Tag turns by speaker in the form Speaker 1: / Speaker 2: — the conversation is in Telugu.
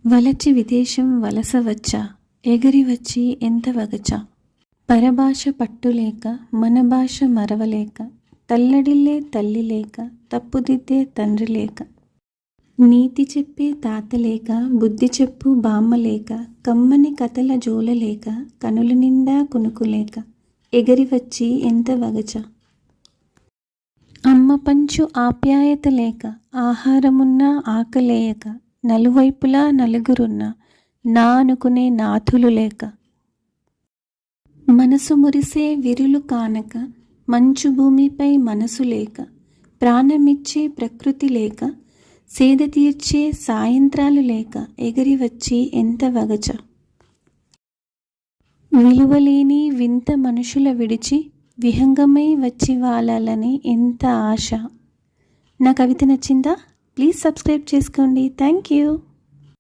Speaker 1: వలచి విదేశం వలస వచ్చా, ఎగిరి వచ్చి ఎంత వగచా. పరభాష పట్టులేక మన భాష మరవలేక, తల్లడిల్లే తల్లి లేక తప్పుదిద్దే తండ్రి లేక, నీతి చెప్పే తాత లేక బుద్ధి చెప్పు బామ్మ లేక, కమ్మని కథల జోల లేక కనుల నిండా కునుకు లేక, ఎగిరి వచ్చి ఎంత వగచా. అమ్మ పంచు ఆప్యాయత లేక, ఆహారమున్నా ఆకలేయక, నలువైపులా నలుగురున్న నా అనుకునే నాథులు లేక, మనసు మురిసే విరులు కానక, మంచు భూమిపై మనసు లేక, ప్రాణమిచ్చే ప్రకృతి లేక, సేద తీర్చే సాయంత్రాలు లేక, ఎగిరి వచ్చి ఎంత వగచ. విలువలేని వింత మనుషుల విడిచి విహంగమై వచ్చి వాలాలని ఎంత ఆశ. నా కవిత నచ్చిందా? ప్లీజ్ సబ్స్క్రైబ్ చేసుకోండి. Thank you.